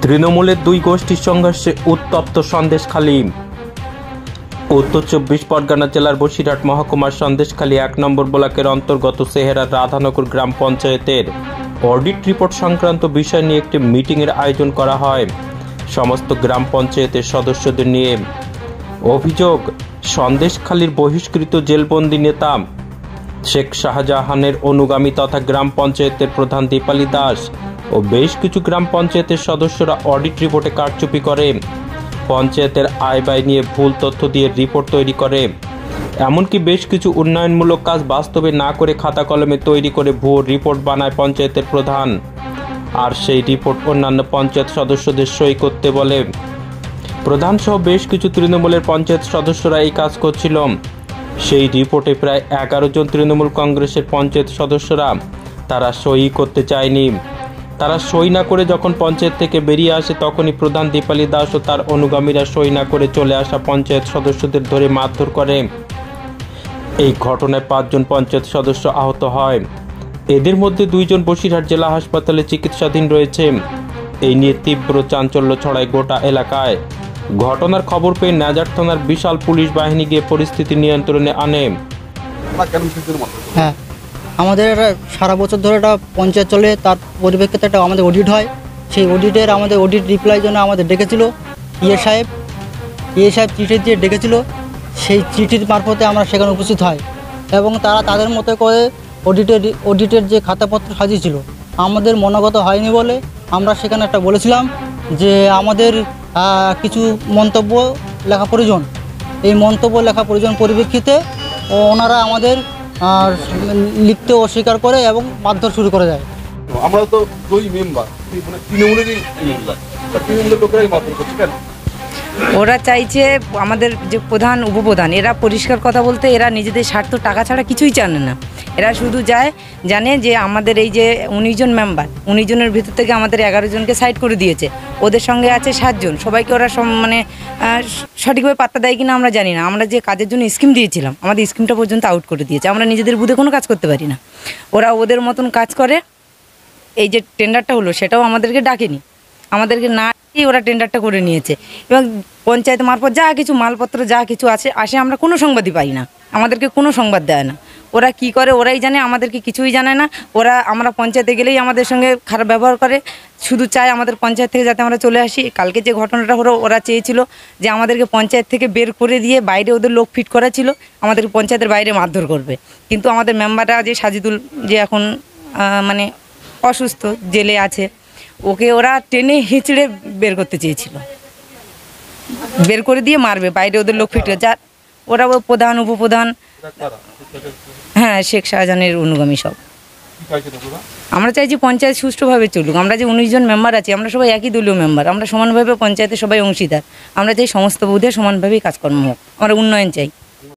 তৃণমূলের দুই গোষ্ঠীর সংঘর্ষে উত্তপ্ত সন্দেশখালী। উত্তর ২৪ পরগনা জেলার বসিরহাট মহকুমার সন্দেশখালী ১ নম্বর ব্লকের অন্তর্গত সেহেরার রাধানগর গ্রাম পঞ্চায়েতের অডিট রিপোর্ট সংক্রান্ত বিষয় নিয়ে একটি মিটিংয়ের আয়োজন করা হয় সমস্ত গ্রাম পঞ্চায়েতের সদস্যদের নিয়ে। অভিযোগ, সন্দেশখালীর বহিষ্কৃত জেলবন্দি নেতা শেখ শাহজাহানের অনুগামী তথা গ্রাম পঞ্চায়েতের প্রধান দীপালি দাস ও বেশ কিছু গ্রাম পঞ্চায়েতের সদস্যরা অডিট রিপোর্টে কারচুপি করে, পঞ্চায়েতের আয় ব্যয় নিয়ে ভুল তথ্য দিয়ে রিপোর্ট তৈরি করে, এমনকি বেশ কিছু উন্নয়নমূলক কাজ বাস্তবে না করে খাতা কলমে তৈরি করে ভুয়ো রিপোর্ট বানায় পঞ্চায়েতের প্রধান, আর সেই রিপোর্ট অন্যান্য পঞ্চায়েত সদস্যদের সই করতে বলে। প্রধান সহ বেশ কিছু তৃণমূলের পঞ্চায়েত সদস্যরা এই কাজ করছিল। সেই রিপোর্টে প্রায় ১১ জন তৃণমূল কংগ্রেসের পঞ্চায়েত সদস্যরা তারা সই করতে চায়নি। তারা সই না করে যখন পঞ্চায়েত থেকে বেরিয়ে আসে তখনই প্রধান দীপালি দাস ও তার অনুগামীরা সই না করে চলে আসা পঞ্চায়েত সদস্যদের ধরে মারধর করে। এই ঘটনায় ৫ জন পঞ্চায়েত সদস্য আহত হয়। এদের মধ্যে ২ জন বসিরহাট জেলা হাসপাতালে চিকিৎসাধীন রয়েছে। এই নিয়ে তীব্র চাঞ্চল্য ছড়ায় গোটা এলাকায়। ঘটনার খবর পেয়ে নাজার থানার বিশাল পুলিশ বাহিনী গিয়ে পরিস্থিতি নিয়ন্ত্রণে আনে। হ্যাঁ, আমাদের সারা বছর ধরে একটা পঞ্চায়েত চলে, তার পরিপ্রেক্ষিতে একটা আমাদের অডিট হয়। সেই আমাদের অডিট রিপ্লাই জন্য আমাদের ডেকেছিল ইয়ে সাহেব চিঠি দিয়ে ডেকেছিল। সেই চিঠির মারফতে আমরা সেখানে উপস্থিত হয় এবং তারা তাদের মতো করে অডিটের যে খাতাপত্র সাজিয়েছিল, আমাদের মনোগত হয়নি বলে আমরা সেখানে একটা বলেছিলাম যে আমাদের কিছু মন্তব্য লেখা প্রয়োজন। এই মন্তব্য লেখা প্রয়োজন পরিপ্রেক্ষিতে ওনারা আমাদের লিখতে অস্বীকার করে এবং মারধর শুরু করে দেয়। আমরা তো দুই মেম্বার, তৃণমূলেরই তৃণমূলের লোকেরাই মারধর করছে কেন? ওরা চাইছে আমাদের যে প্রধান উপপ্রধান, এরা পরিষ্কার কথা বলতে এরা নিজেদের স্বার্থ টাকা ছাড়া কিছুই জানে না। এরা শুধু জানে যে আমাদের এই যে ১৯ জন মেম্বার, ১৯ জনের ভিতর থেকে আমাদের ১১ জনকে সাইড করে দিয়েছে, ওদের সঙ্গে আছে ৭ জন। সবাইকে ওরা সঠিকভাবে পাত্তা দেয় কিনা আমরা জানি না। আমরা যে কাজের জন্য স্কিম দিয়েছিলাম, আমাদের স্কিমটা পর্যন্ত আউট করে দিয়েছে। আমরা নিজেদের বুধে কোনো কাজ করতে পারি না, ওরা ওদের মতন কাজ করে। এই যে টেন্ডারটা হলো সেটাও আমাদেরকে ডাকেনি, আমাদেরকে না ওরা টেন্ডারটা করে নিয়েছে এবং পঞ্চায়েত মারফত যা কিছু মালপত্র যা কিছু আসে আমরা কোনো সংবাদই পাই না, আমাদেরকে কোনো সংবাদ দেয় না। ওরা কি করে ওরাই জানে, আমাদেরকে কিছুই জানে না। আমরা পঞ্চায়েতে গেলেই আমাদের সঙ্গে খারাপ ব্যবহার করে, শুধু চায় আমাদের পঞ্চায়েত থেকে যাতে আমরা চলে আসি। কালকে যে ঘটনাটা হলো, ওরা চেয়েছিল যে আমাদেরকে পঞ্চায়েত থেকে বের করে দিয়ে বাইরে ওদের লোক ফিট করা ছিল, আমাদেরকে পঞ্চায়েতের বাইরে মারধর করবে। কিন্তু আমাদের মেম্বাররা যে সাজিদুল, যে এখন মানে অসুস্থ, জেলে আছে, ওকে ওরা টেনে হেঁচড়ে বের করতে চেয়েছিল, বের করে দিয়ে মারবে বাইরে ওদের লোক ফিট। যা ওরা প্রধান উপপ্রধান, হ্যাঁ, শেখ শাহজাহানের অনুগামী সব। আমরা চাইছি পঞ্চায়েত সুষ্ঠুভাবে চলুক। আমরা যে ১৯ জন মেম্বার আছি, আমরা সবাই একই দলীয় মেম্বার, আমরা সমানভাবে পঞ্চায়েতে সবাই অংশীদার। আমরা চাই সমস্ত বুধে সমানভাবেই কাজকর্ম হোক, আমরা উন্নয়ন চাই।